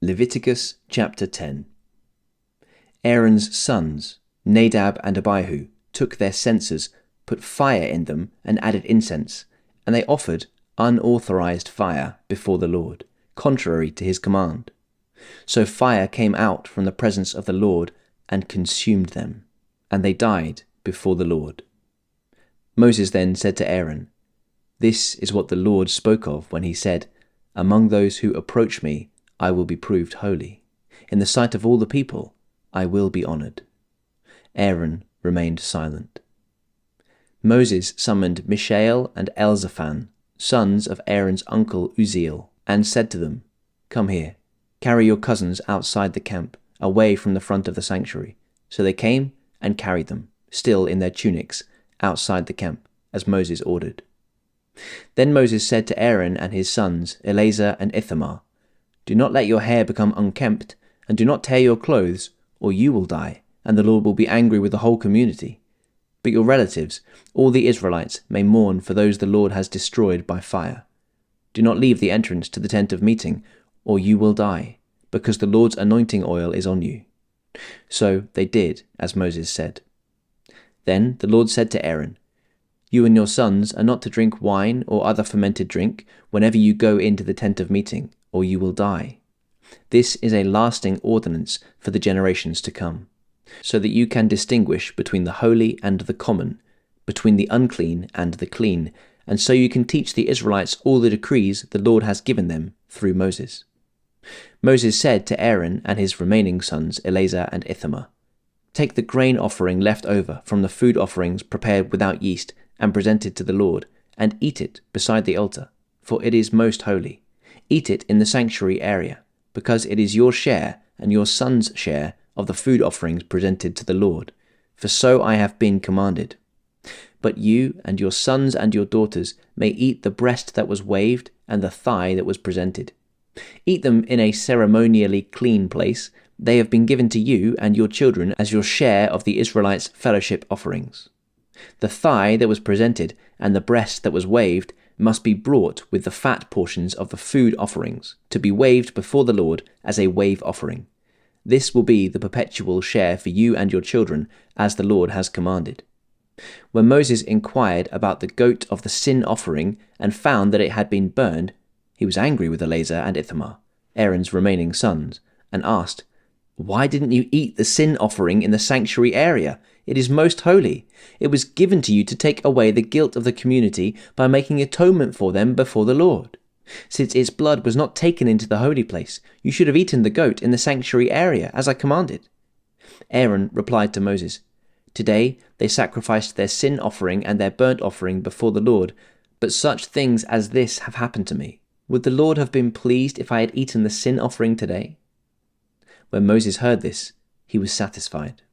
Leviticus chapter 10. Aaron's sons, Nadab and Abihu, took their censers, put fire in them, and added incense, and they offered unauthorized fire before the Lord, contrary to his command. So fire came out from the presence of the Lord and consumed them, and they died before the Lord. Moses then said to Aaron, "This is what the Lord spoke of when he said, 'Among those who approach me, I will be proved holy. In the sight of all the people, I will be honored.'" Aaron remained silent. Moses summoned Mishael and Elzaphan, sons of Aaron's uncle Uzziel, and said to them, "Come here, carry your cousins outside the camp, away from the front of the sanctuary." So they came and carried them, still in their tunics, outside the camp, as Moses ordered. Then Moses said to Aaron and his sons, Eleazar and Ithamar, "Do not let your hair become unkempt, and do not tear your clothes, or you will die, and the Lord will be angry with the whole community. But your relatives, all the Israelites, may mourn for those the Lord has destroyed by fire. Do not leave the entrance to the tent of meeting, or you will die, because the Lord's anointing oil is on you." So they did as Moses said. Then the Lord said to Aaron, "You and your sons are not to drink wine or other fermented drink whenever you go into the tent of meeting, or you will die. This is a lasting ordinance for the generations to come, so that you can distinguish between the holy and the common, between the unclean and the clean, and so you can teach the Israelites all the decrees the Lord has given them through Moses." Moses said to Aaron and his remaining sons, Eleazar and Ithamar, "Take the grain offering left over from the food offerings prepared without yeast and presented to the Lord, and eat it beside the altar, for it is most holy. Eat it in the sanctuary area, because it is your share and your son's share of the food offerings presented to the Lord, for so I have been commanded. But you and your sons and your daughters may eat the breast that was waved and the thigh that was presented. Eat them in a ceremonially clean place. They have been given to you and your children as your share of the Israelites' fellowship offerings. The thigh that was presented and the breast that was waved must be brought with the fat portions of the food offerings, to be waved before the Lord as a wave offering. This will be the perpetual share for you and your children, as the Lord has commanded." When Moses inquired about the goat of the sin offering and found that it had been burned, he was angry with Eleazar and Ithamar, Aaron's remaining sons, and asked, "Why didn't you eat the sin offering in the sanctuary area? It is most holy. It was given to you to take away the guilt of the community by making atonement for them before the Lord. Since its blood was not taken into the holy place, you should have eaten the goat in the sanctuary area, as I commanded." Aaron replied to Moses, "Today they sacrificed their sin offering and their burnt offering before the Lord, but such things as this have happened to me. Would the Lord have been pleased if I had eaten the sin offering today?" When Moses heard this, he was satisfied.